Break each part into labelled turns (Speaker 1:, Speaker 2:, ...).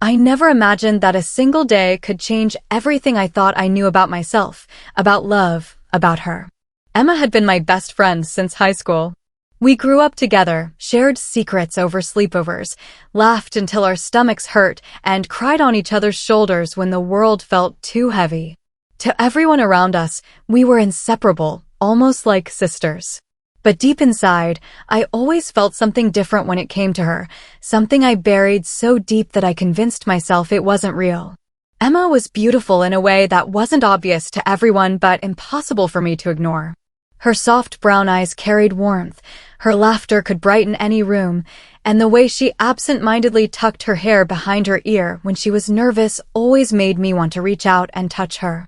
Speaker 1: I never imagined that a single day could change everything I thought I knew about myself, about love, about her. Emma had been my best friend since high school. We grew up together, shared secrets over sleepovers, laughed until our stomachs hurt, and cried on each other's shoulders when the world felt too heavy. To everyone around us, we were inseparable, almost like sisters. But deep inside, I always felt something different when it came to her, something I buried so deep that I convinced myself it wasn't real. Emma was beautiful in a way that wasn't obvious to everyone but impossible for me to ignore. Her soft brown eyes carried warmth, her laughter could brighten any room, and the way she absent-mindedly tucked her hair behind her ear when she was nervous always made me want to reach out and touch her.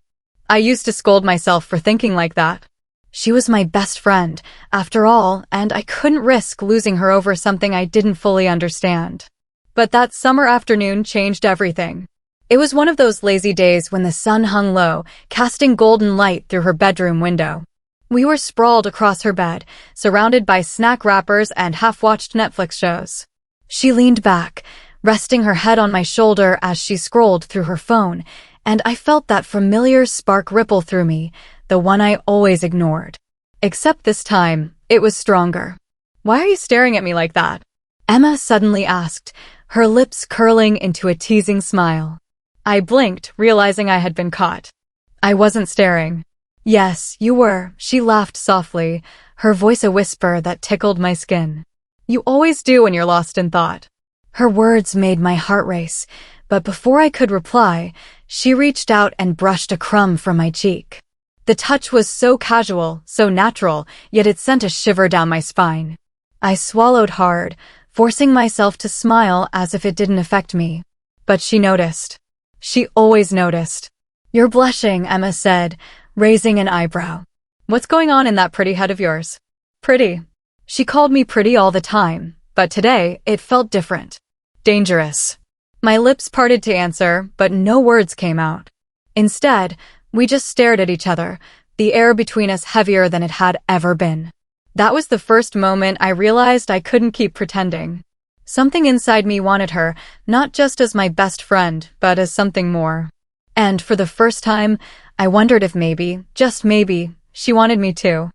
Speaker 1: I used to scold myself for thinking like that. She was my best friend, after all, and I couldn't risk losing her over something I didn't fully understand. But that summer afternoon changed everything. It was one of those lazy days when the sun hung low, casting golden light through her bedroom window. We were sprawled across her bed, surrounded by snack wrappers and half-watched Netflix shows. She leaned back, resting her head on my shoulder as she scrolled through her phone, and I felt that familiar spark ripple through me, the one I always ignored. Except this time, it was stronger. "Why are you staring at me like that?" Emma suddenly asked, her lips curling into a teasing smile. I blinked, realizing I had been caught. I wasn't staring. "Yes, you were," she laughed softly, her voice a whisper that tickled my skin. "You always do when you're lost in thought." Her words made my heart race, but before I could reply, she reached out and brushed a crumb from my cheek. The touch was so casual, so natural, yet it sent a shiver down my spine. I swallowed hard, forcing myself to smile as if it didn't affect me. But she noticed. She always noticed. "You're blushing," Emma said, raising an eyebrow. "What's going on in that pretty head of yours?" "Pretty." She called me pretty all the time, but today it felt different. Dangerous. My lips parted to answer, but no words came out. Instead, we just stared at each other, the air between us heavier than it had ever been. That was the first moment I realized I couldn't keep pretending. Something inside me wanted her, not just as my best friend, but as something more. And for the first time, I wondered if maybe, just maybe, she wanted me too.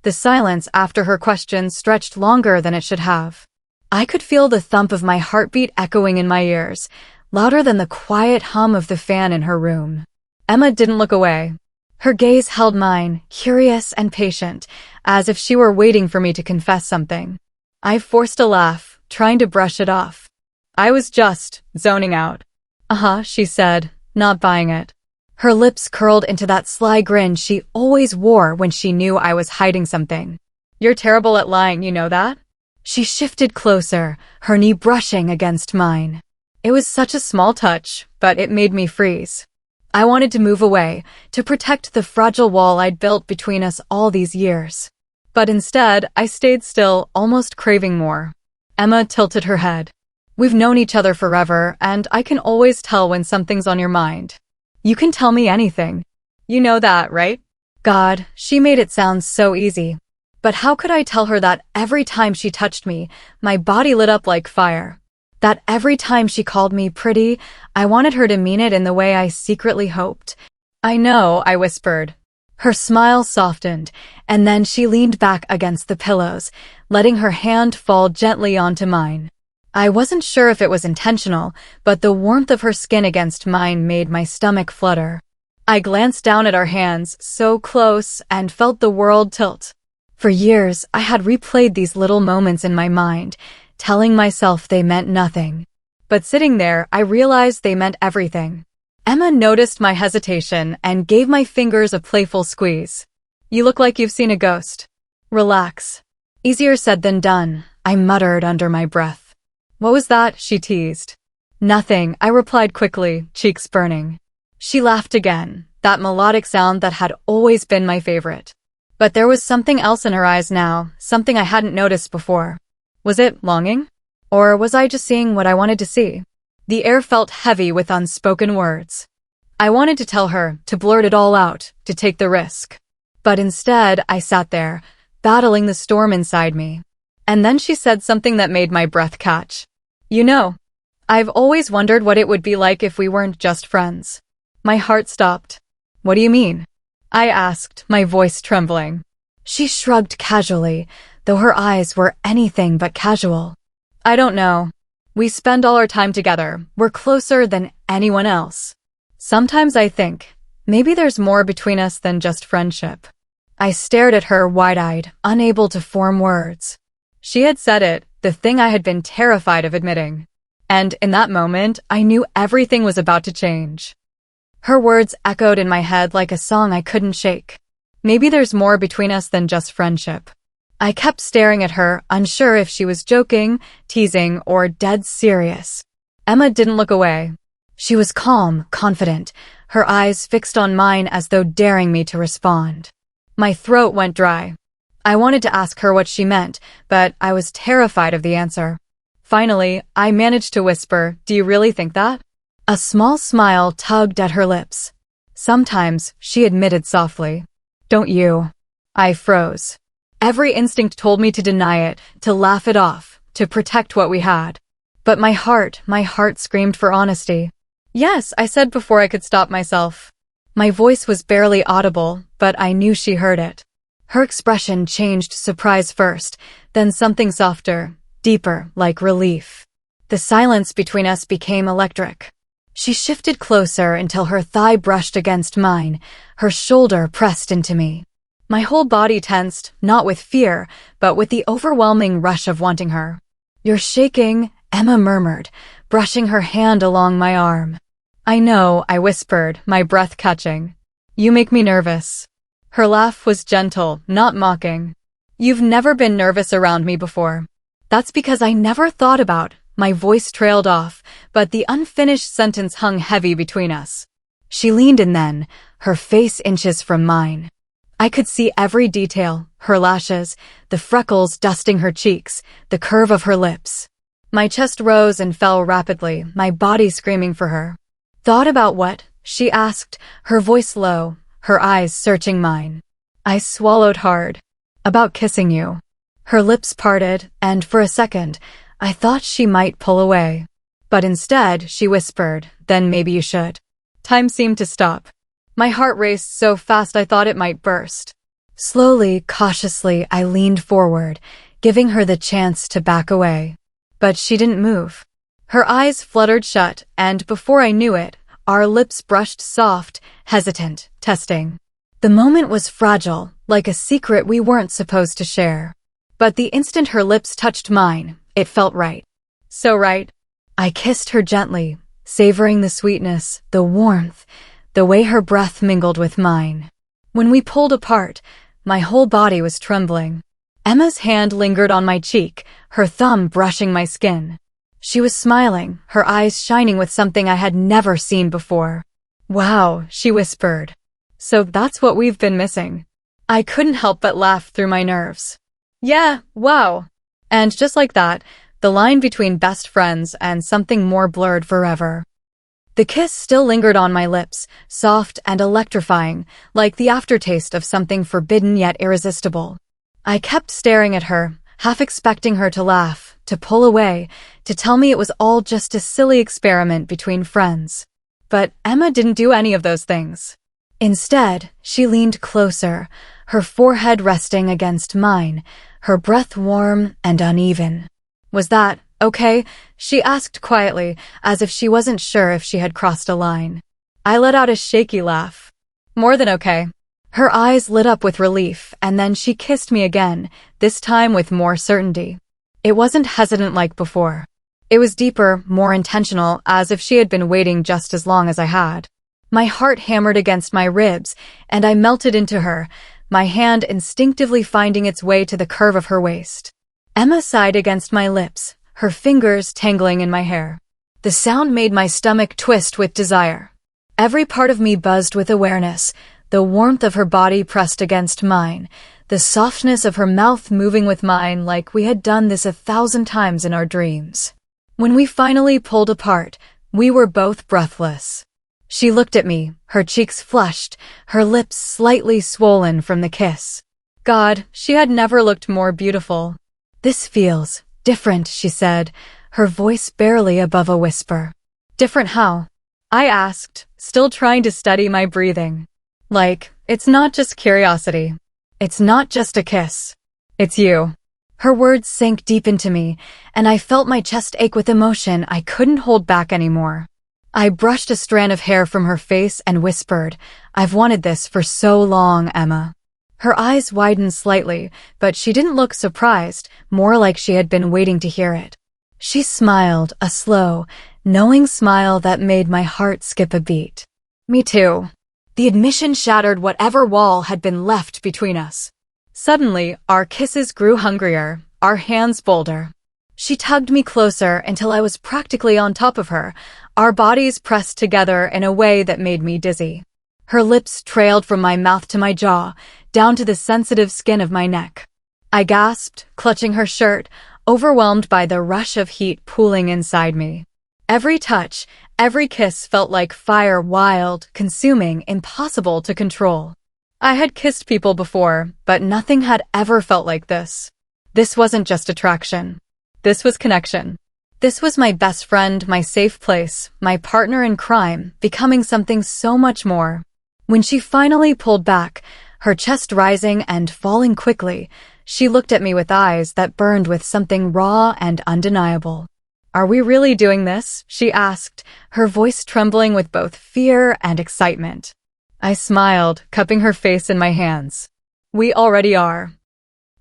Speaker 1: The silence after her question stretched longer than it should have. I could feel the thump of my heartbeat echoing in my ears, louder than the quiet hum of the fan in her room. Emma didn't look away. Her gaze held mine, curious and patient, as if she were waiting for me to confess something. I forced a laugh, trying to brush it off. I was just zoning out. "Uh-huh," she said, not buying it. Her lips curled into that sly grin she always wore when she knew I was hiding something. "You're terrible at lying, you know that?" She shifted closer, her knee brushing against mine. It was such a small touch, but it made me freeze. I wanted to move away, to protect the fragile wall I'd built between us all these years. But instead, I stayed still, almost craving more. Emma tilted her head. "We've known each other forever, and I can always tell when something's on your mind. You can tell me anything. You know that, right?" God, she made it sound so easy. But how could I tell her that every time she touched me, my body lit up like fire? That every time she called me pretty, I wanted her to mean it in the way I secretly hoped. "I know," I whispered. Her smile softened, and then she leaned back against the pillows, letting her hand fall gently onto mine. I wasn't sure if it was intentional, but the warmth of her skin against mine made my stomach flutter. I glanced down at our hands, so close, and felt the world tilt. For years, I had replayed these little moments in my mind, telling myself they meant nothing. But sitting there, I realized they meant everything. Emma noticed my hesitation and gave my fingers a playful squeeze. "You look like you've seen a ghost. Relax." "Easier said than done," I muttered under my breath. "What was that?" she teased. "Nothing," I replied quickly, cheeks burning. She laughed again, that melodic sound that had always been my favorite. But there was something else in her eyes now, something I hadn't noticed before. Was it longing? Or was I just seeing what I wanted to see? The air felt heavy with unspoken words. I wanted to tell her, to blurt it all out, to take the risk. But instead, I sat there, battling the storm inside me. And then she said something that made my breath catch. "You know, I've always wondered what it would be like if we weren't just friends. My heart stopped. What do you mean? I asked, my voice trembling. She shrugged casually, though her eyes were anything but casual. I don't know. We spend all our time together. We're closer than anyone else. Sometimes I think, maybe there's more between us than just friendship. I stared at her wide-eyed, unable to form words. She had said it, the thing I had been terrified of admitting. And in that moment, I knew everything was about to change. Her words echoed in my head like a song I couldn't shake. Maybe there's more between us than just friendship. I kept staring at her, unsure if she was joking, teasing, or dead serious. Emma didn't look away. She was calm, confident, her eyes fixed on mine as though daring me to respond. My throat went dry. I wanted to ask her what she meant, but I was terrified of the answer. Finally, I managed to whisper, "Do you really think that?" A small smile tugged at her lips. Sometimes, she admitted softly. Don't you? I froze. Every instinct told me to deny it, to laugh it off, to protect what we had. But my heart screamed for honesty. Yes, I said before I could stop myself. My voice was barely audible, but I knew she heard it. Her expression changed, surprise first, then something softer, deeper, like relief. The silence between us became electric. She shifted closer until her thigh brushed against mine, her shoulder pressed into me. My whole body tensed, not with fear, but with the overwhelming rush of wanting her. "You're shaking," Emma murmured, brushing her hand along my arm. "I know," I whispered, my breath catching. "You make me nervous." Her laugh was gentle, not mocking. "You've never been nervous around me before." "That's because I never thought about." My voice trailed off, but the unfinished sentence hung heavy between us. She leaned in then, her face inches from mine. I could see every detail, her lashes, the freckles dusting her cheeks, the curve of her lips. My chest rose and fell rapidly, my body screaming for her. "Thought about what?" she asked, her voice low, her eyes searching mine. I swallowed hard. "About kissing you." Her lips parted, and for a second, I thought she might pull away. But instead, she whispered, "Then maybe you should." Time seemed to stop. My heart raced so fast I thought it might burst. Slowly, cautiously, I leaned forward, giving her the chance to back away. But she didn't move. Her eyes fluttered shut, and before I knew it, our lips brushed soft, hesitant, testing. The moment was fragile, like a secret we weren't supposed to share. But the instant her lips touched mine, it felt right. So right. I kissed her gently, savoring the sweetness, the warmth, the way her breath mingled with mine. When we pulled apart, my whole body was trembling. Emma's hand lingered on my cheek, her thumb brushing my skin. She was smiling, her eyes shining with something I had never seen before. "Wow," she whispered. "So that's what we've been missing." I couldn't help but laugh through my nerves. "Yeah, wow." And just like that, the line between best friends and something more blurred forever. The kiss still lingered on my lips, soft and electrifying, like the aftertaste of something forbidden yet irresistible. I kept staring at her, half expecting her to laugh, to pull away, to tell me it was all just a silly experiment between friends. But Emma didn't do any of those things. Instead, she leaned closer, her forehead resting against mine, her breath warm and uneven. "Was that okay?" she asked quietly, as if she wasn't sure if she had crossed a line. I let out a shaky laugh. "More than okay." Her eyes lit up with relief, and then she kissed me again, this time with more certainty. It wasn't hesitant like before. It was deeper, more intentional, as if she had been waiting just as long as I had. My heart hammered against my ribs, and I melted into her, my hand instinctively finding its way to the curve of her waist. Emma sighed against my lips, her fingers tangling in my hair. The sound made my stomach twist with desire. Every part of me buzzed with awareness, the warmth of her body pressed against mine, the softness of her mouth moving with mine like we had done this 1,000 times in our dreams. When we finally pulled apart, we were both breathless. She looked at me, her cheeks flushed, her lips slightly swollen from the kiss. God, she had never looked more beautiful. "This feels different," she said, her voice barely above a whisper. Different how? I asked, still trying to steady my breathing. Like, it's not just curiosity. It's not just a kiss. It's you. Her words sank deep into me, and I felt my chest ache with emotion I couldn't hold back anymore. I brushed a strand of hair from her face and whispered, "I've wanted this for so long, Emma." Her eyes widened slightly, but she didn't look surprised, more like she had been waiting to hear it. She smiled, a slow, knowing smile that made my heart skip a beat. Me too. The admission shattered whatever wall had been left between us. Suddenly, our kisses grew hungrier, our hands bolder. She tugged me closer until I was practically on top of her, our bodies pressed together in a way that made me dizzy. Her lips trailed from my mouth to my jaw, down to the sensitive skin of my neck. I gasped, clutching her shirt, overwhelmed by the rush of heat pooling inside me. Every touch, every kiss felt like fire, wild, consuming, impossible to control. I had kissed people before, but nothing had ever felt like this. This wasn't just attraction. This was connection. This was my best friend, my safe place, my partner in crime, becoming something so much more. When she finally pulled back, her chest rising and falling quickly, she looked at me with eyes that burned with something raw and undeniable. "Are we really doing this?" she asked, her voice trembling with both fear and excitement. I smiled, cupping her face in my hands. "We already are."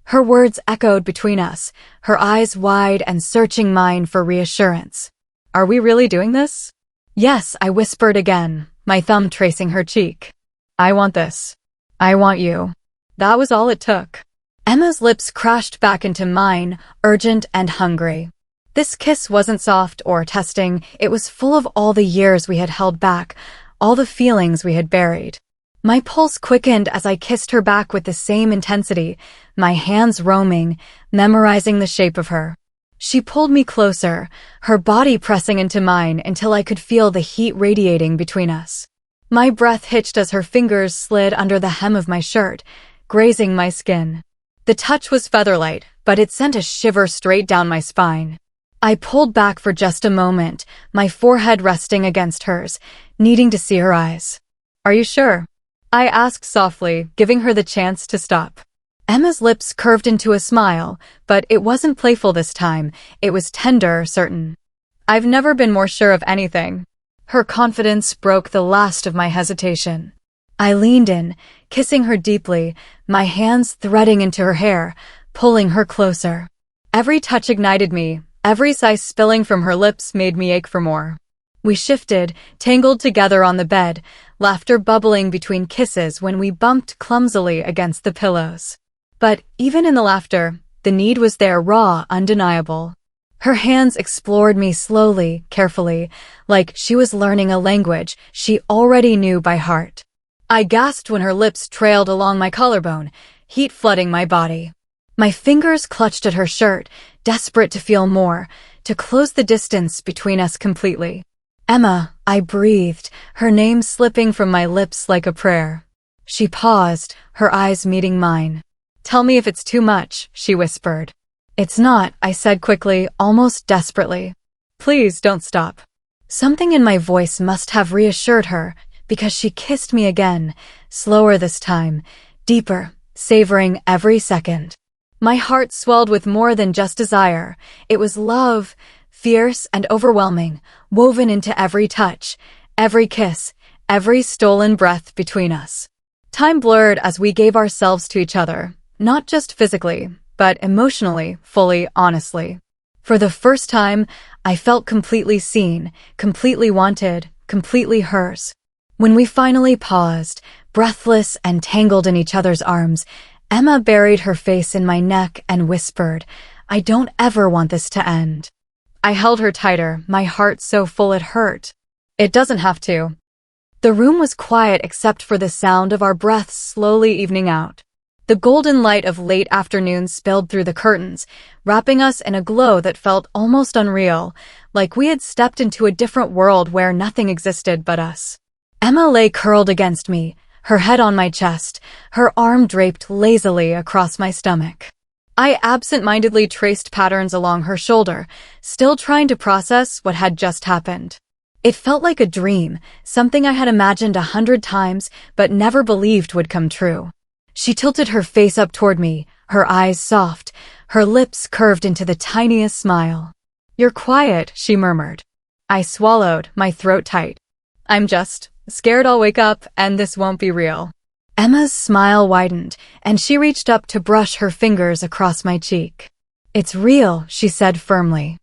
Speaker 1: Her words echoed between us, her eyes wide and searching mine for reassurance. "Are we really doing this?" "Yes," I whispered again, my thumb tracing her cheek. "I want this. I want you." That was all it took. Emma's lips crashed back into mine, urgent and hungry. This kiss wasn't soft or testing, it was full of all the years we had held back, all the feelings we had buried. My pulse quickened as I kissed her back with the same intensity, my hands roaming, memorizing the shape of her. She pulled me closer, her body pressing into mine until I could feel the heat radiating between us. My breath hitched as her fingers slid under the hem of my shirt, grazing my skin. The touch was featherlight, but it sent a shiver straight down my spine. I pulled back for just a moment, my forehead resting against hers, needing to see her eyes. "Are you sure?" I asked softly, giving her the chance to stop. Emma's lips curved into a smile, but it wasn't playful this time, it was tender, certain. "I've never been more sure of anything." Her confidence broke the last of my hesitation. I leaned in, kissing her deeply, my hands threading into her hair, pulling her closer. Every touch ignited me, every sigh spilling from her lips made me ache for more. We shifted, tangled together on the bed, laughter bubbling between kisses when we bumped clumsily against the pillows. But even in the laughter, the need was there, raw, undeniable. Her hands explored me slowly, carefully, like she was learning a language she already knew by heart. I gasped when her lips trailed along my collarbone, heat flooding my body. My fingers clutched at her shirt, desperate to feel more, to close the distance between us completely. "Emma," I breathed, her name slipping from my lips like a prayer. She paused, her eyes meeting mine. "Tell me if it's too much," she whispered. "It's not," I said quickly, almost desperately. "Please don't stop." Something in my voice must have reassured her, because she kissed me again, slower this time, deeper, savoring every second. My heart swelled with more than just desire. It was love, fierce and overwhelming, woven into every touch, every kiss, every stolen breath between us. Time blurred as we gave ourselves to each other, not just physically, but emotionally, fully, honestly. For the first time, I felt completely seen, completely wanted, completely hers. When we finally paused, breathless and tangled in each other's arms, Emma buried her face in my neck and whispered, "I don't ever want this to end." I held her tighter, my heart so full it hurt. "It doesn't have to." The room was quiet except for the sound of our breaths slowly evening out. The golden light of late afternoon spilled through the curtains, wrapping us in a glow that felt almost unreal, like we had stepped into a different world where nothing existed but us. Emma lay curled against me, her head on my chest, her arm draped lazily across my stomach. I absent-mindedly traced patterns along her shoulder, still trying to process what had just happened. It felt like a dream, something I had imagined 100 times but never believed would come true. She tilted her face up toward me, her eyes soft, her lips curved into the tiniest smile. "You're quiet," she murmured. I swallowed, my throat tight. "I'm just scared I'll wake up and this won't be real." Emma's smile widened, and she reached up to brush her fingers across my cheek. "It's real," she said firmly.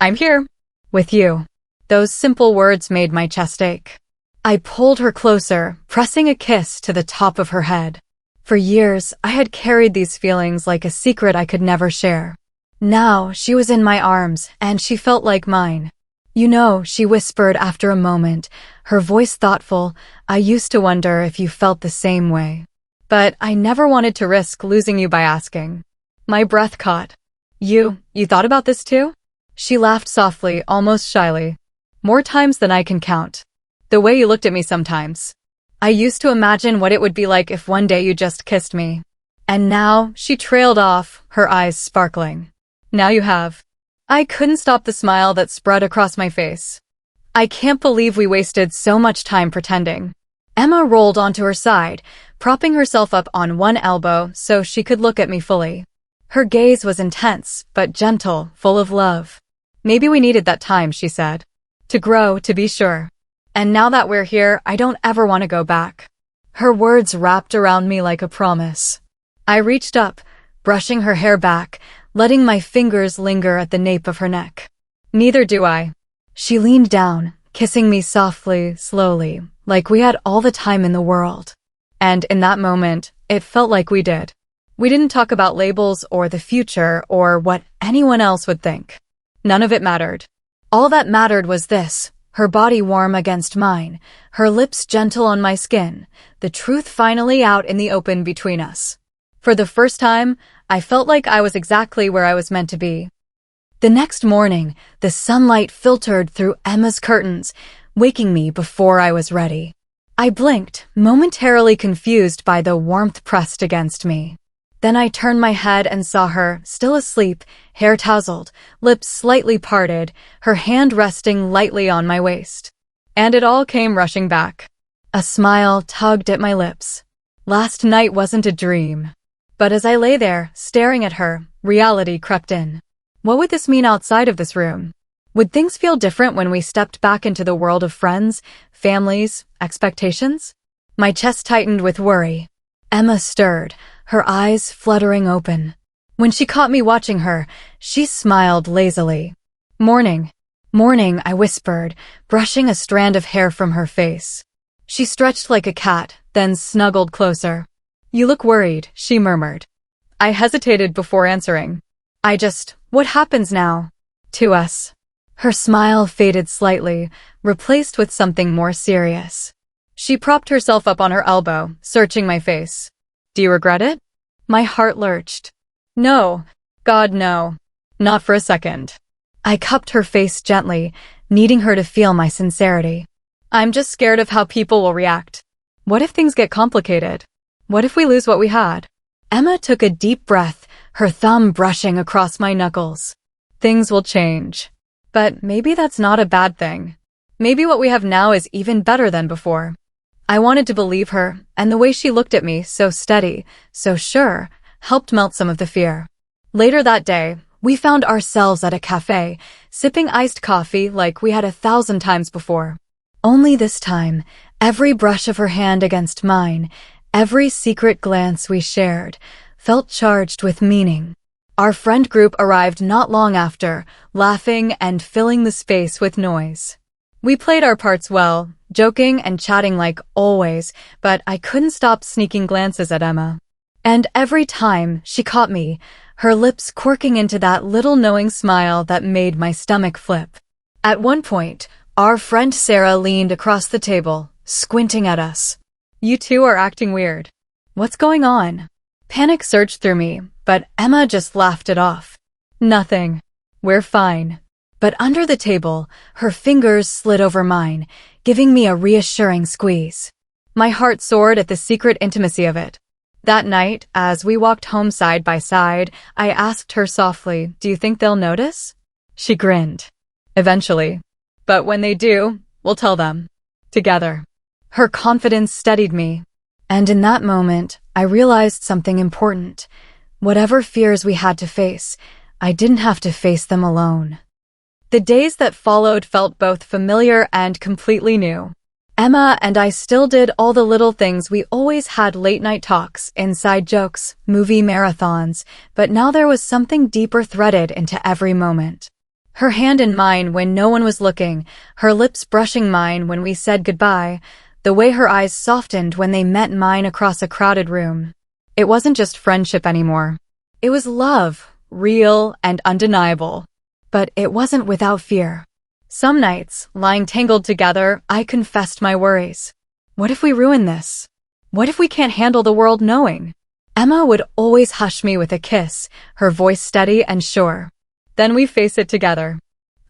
Speaker 1: "I'm here. With you." Those simple words made my chest ache. I pulled her closer, pressing a kiss to the top of her head. For years, I had carried these feelings like a secret I could never share. Now, she was in my arms, and she felt like mine. "You know," she whispered after a moment, her voice thoughtful, "I used to wonder if you felt the same way. But I never wanted to risk losing you by asking." My breath caught. You thought about this too?" She laughed softly, almost shyly. "More times than I can count. The way you looked at me sometimes. I used to imagine what it would be like if one day you just kissed me. And now," she trailed off, her eyes sparkling. "Now you have." I couldn't stop the smile that spread across my face. "I can't believe we wasted so much time pretending." Emma rolled onto her side, propping herself up on one elbow so she could look at me fully. Her gaze was intense, but gentle, full of love. "Maybe we needed that time," she said. "To grow, to be sure. And now that we're here, I don't ever want to go back." Her words wrapped around me like a promise. I reached up, brushing her hair back, letting my fingers linger at the nape of her neck. "Neither do I." She leaned down, kissing me softly, slowly, like we had all the time in the world. And in that moment, it felt like we did. We didn't talk about labels or the future or what anyone else would think. None of it mattered. All that mattered was this, her body warm against mine, her lips gentle on my skin, the truth finally out in the open between us. For the first time, I felt like I was exactly where I was meant to be. The next morning, the sunlight filtered through Emma's curtains, waking me before I was ready. I blinked, momentarily confused by the warmth pressed against me. Then I turned my head and saw her, still asleep, hair tousled, lips slightly parted, her hand resting lightly on my waist. And it all came rushing back. A smile tugged at my lips. Last night wasn't a dream. But as I lay there, staring at her, reality crept in. What would this mean outside of this room? Would things feel different when we stepped back into the world of friends, families, expectations? My chest tightened with worry. Emma stirred, her eyes fluttering open. When she caught me watching her, she smiled lazily. "Morning." "Morning," I whispered, brushing a strand of hair from her face. She stretched like a cat, then snuggled closer. "You look worried," she murmured. I hesitated before answering. What happens now? To us?" Her smile faded slightly, replaced with something more serious. She propped herself up on her elbow, searching my face. "Do you regret it?" My heart lurched. "No. God, no. Not for a second." I cupped her face gently, needing her to feel my sincerity. "I'm just scared of how people will react. What if things get complicated? What if we lose what we had?" Emma took a deep breath, her thumb brushing across my knuckles. "Things will change. But maybe that's not a bad thing. Maybe what we have now is even better than before." I wanted to believe her, and the way she looked at me, so steady, so sure, helped melt some of the fear. Later that day, we found ourselves at a cafe, sipping iced coffee like we had 1,000 times before. Only this time, every brush of her hand against mine, every secret glance we shared, felt charged with meaning. Our friend group arrived not long after, laughing and filling the space with noise. We played our parts well, joking and chatting like always, but I couldn't stop sneaking glances at Emma. And every time she caught me, her lips quirking into that little knowing smile that made my stomach flip. At one point, our friend Sarah leaned across the table, squinting at us. "You two are acting weird. What's going on?" Panic surged through me, but Emma just laughed it off. "Nothing. We're fine." But under the table, her fingers slid over mine, giving me a reassuring squeeze. My heart soared at the secret intimacy of it. That night, as we walked home side by side, I asked her softly, "Do you think they'll notice?" She grinned. "Eventually. But when they do, we'll tell them. Together." Her confidence steadied me. And in that moment, I realized something important. Whatever fears we had to face, I didn't have to face them alone. The days that followed felt both familiar and completely new. Emma and I still did all the little things we always had: late-night talks, inside jokes, movie marathons, but now there was something deeper threaded into every moment. Her hand in mine when no one was looking, her lips brushing mine when we said goodbye, the way her eyes softened when they met mine across a crowded room. It wasn't just friendship anymore. It was love, real and undeniable. But it wasn't without fear. Some nights, lying tangled together, I confessed my worries. What if we ruin this? What if we can't handle the world knowing? Emma would always hush me with a kiss, her voice steady and sure. Then we face it together.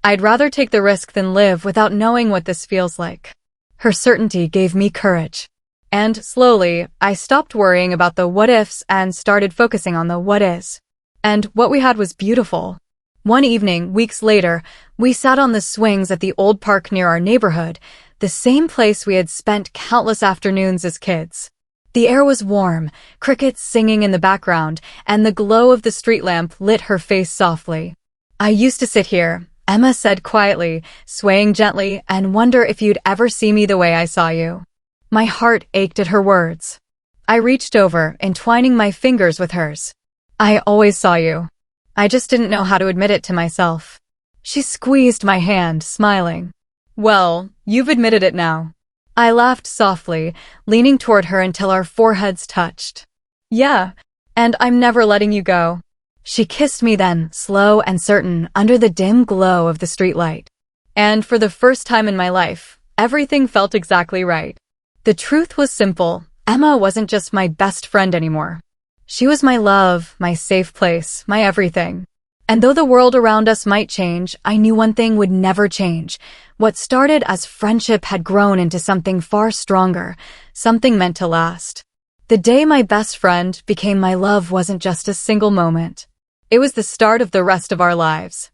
Speaker 1: I'd rather take the risk than live without knowing what this feels like. Her certainty gave me courage. And slowly, I stopped worrying about the what-ifs and started focusing on the what-is. And what we had was beautiful. One evening, weeks later, we sat on the swings at the old park near our neighborhood, the same place we had spent countless afternoons as kids. The air was warm, crickets singing in the background, and the glow of the street lamp lit her face softly. "I used to sit here," Emma said quietly, swaying gently, "and wonder if you'd ever see me the way I saw you." My heart ached at her words. I reached over, entwining my fingers with hers. "I always saw you. I just didn't know how to admit it to myself." She squeezed my hand, smiling. "Well, you've admitted it now." I laughed softly, leaning toward her until our foreheads touched. "Yeah, and I'm never letting you go." She kissed me then, slow and certain, under the dim glow of the streetlight. And for the first time in my life, everything felt exactly right. The truth was simple. Emma wasn't just my best friend anymore. She was my love, my safe place, my everything. And though the world around us might change, I knew one thing would never change. What started as friendship had grown into something far stronger, something meant to last. The day my best friend became my love wasn't just a single moment. It was the start of the rest of our lives.